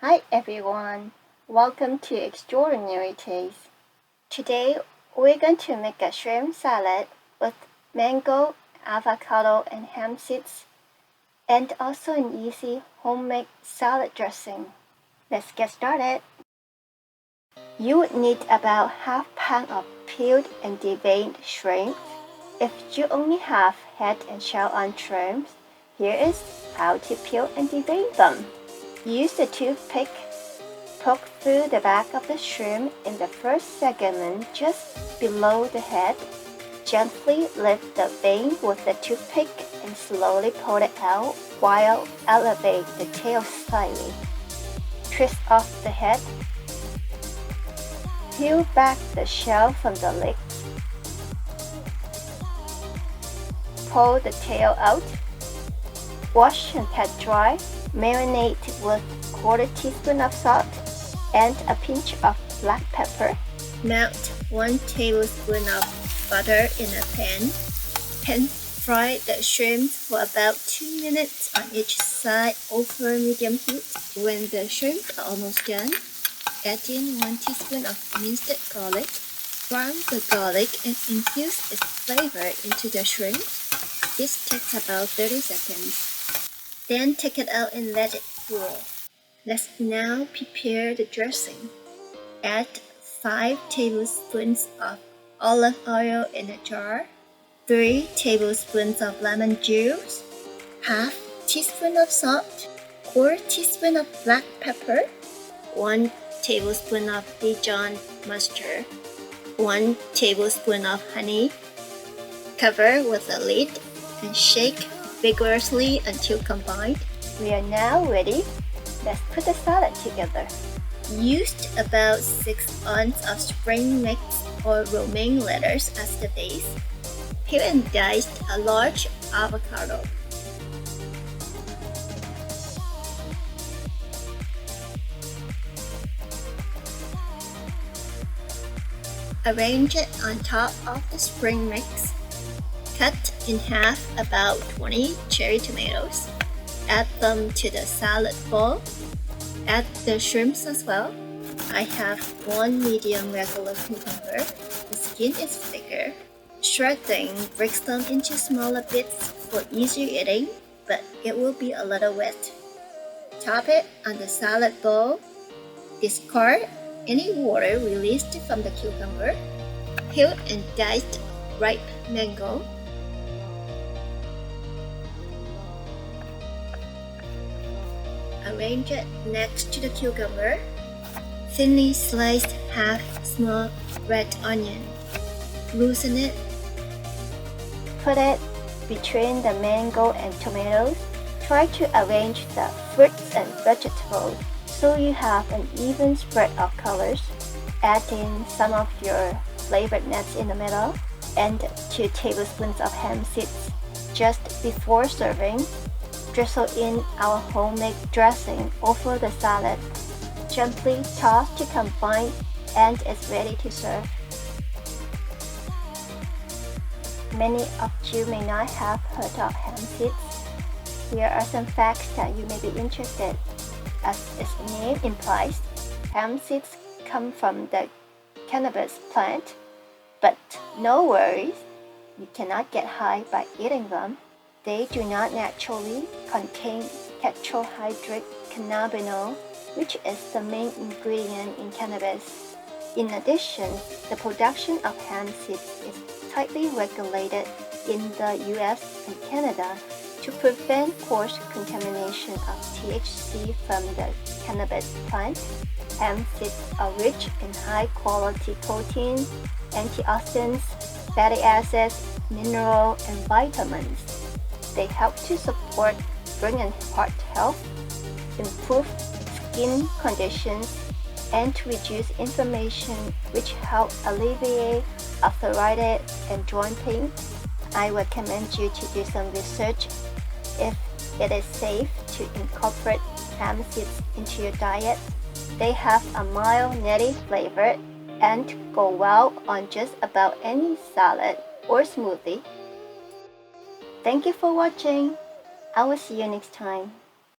Hi everyone, welcome to Extraordinary Taste. Today we're going to make a shrimp salad with mango, avocado, and ham seeds, and also an easy homemade salad dressing. Let's get started. You would need about half pound of peeled and deveined shrimp. If you only have head and shell on shrimps, here is how to peel and devein them. Use the toothpick. Poke through the back of the shrimp in the first segment just below the head. Gently lift the vein with the toothpick and slowly pull it out while elevate the tail slightly. Twist off the head. Peel back the shell from the legs. Pull the tail out. Wash and pat dry. Marinate with 1/4 teaspoon of salt and a pinch of black pepper. Melt 1 tablespoon of butter in a pan. Pan fry the shrimp for about 2 minutes on each side over medium heat. When the shrimp are almost done, add in 1 teaspoon of minced garlic. Brown the garlic and infuse its flavor into the shrimp. This takes about 30 seconds. Then take it out and let it cool. Let's now prepare the dressing. Add 5 tablespoons of olive oil in a jar, 3 tablespoons of lemon juice, half teaspoon of salt, 1/4 teaspoon of black pepper, 1 tablespoon of Dijon mustard, 1 tablespoon of honey. Cover with a lid and shake vigorously until combined. We are now ready. Let's put the salad together. Used about 6 ounces of spring mix or romaine lettuce as the base. Peel and diced a large avocado. Arrange it on top of the spring mix. Cut in half about 20 cherry tomatoes. Add them to the salad bowl. Add the shrimps as well. I have 1 medium regular cucumber. The skin is thicker. Shredding breaks them into smaller bits for easier eating, but it will be a little wet. Top it on the salad bowl. Discard any water released from the cucumber. Peel and diced ripe mango. Arrange it next to the cucumber. Thinly sliced half small red onion. Loosen it. Put it between the mango and tomatoes. Try to arrange the fruits and vegetables so you have an even spread of colors. Add in some of your flavored nuts in the middle and 2 tablespoons of ham seeds. Just before serving, drizzle in our homemade dressing over the salad. Gently toss to combine and it's ready to serve. Many of you may not have heard of ham seeds. Here are some facts that you may be interested. As its name implies, ham seeds come from the cannabis plant, but no worries, you cannot get high by eating them. They do not naturally contain tetrahydric cannabinol, which is the main ingredient in cannabis. In addition, the production of hemp seeds is tightly regulated in the US and Canada to prevent cross-contamination of THC from the cannabis plant. Hemp seeds are rich in high-quality protein, antioxidants, fatty acids, minerals, and vitamins. They help to support brain and heart health, improve skin conditions, and to reduce inflammation, which help alleviate arthritis and joint pain. I recommend you to do some research if it is safe to incorporate hemp seeds into your diet. They have a mild, nutty flavor and go well on just about any salad or smoothie. Thank you for watching. I will see you next time.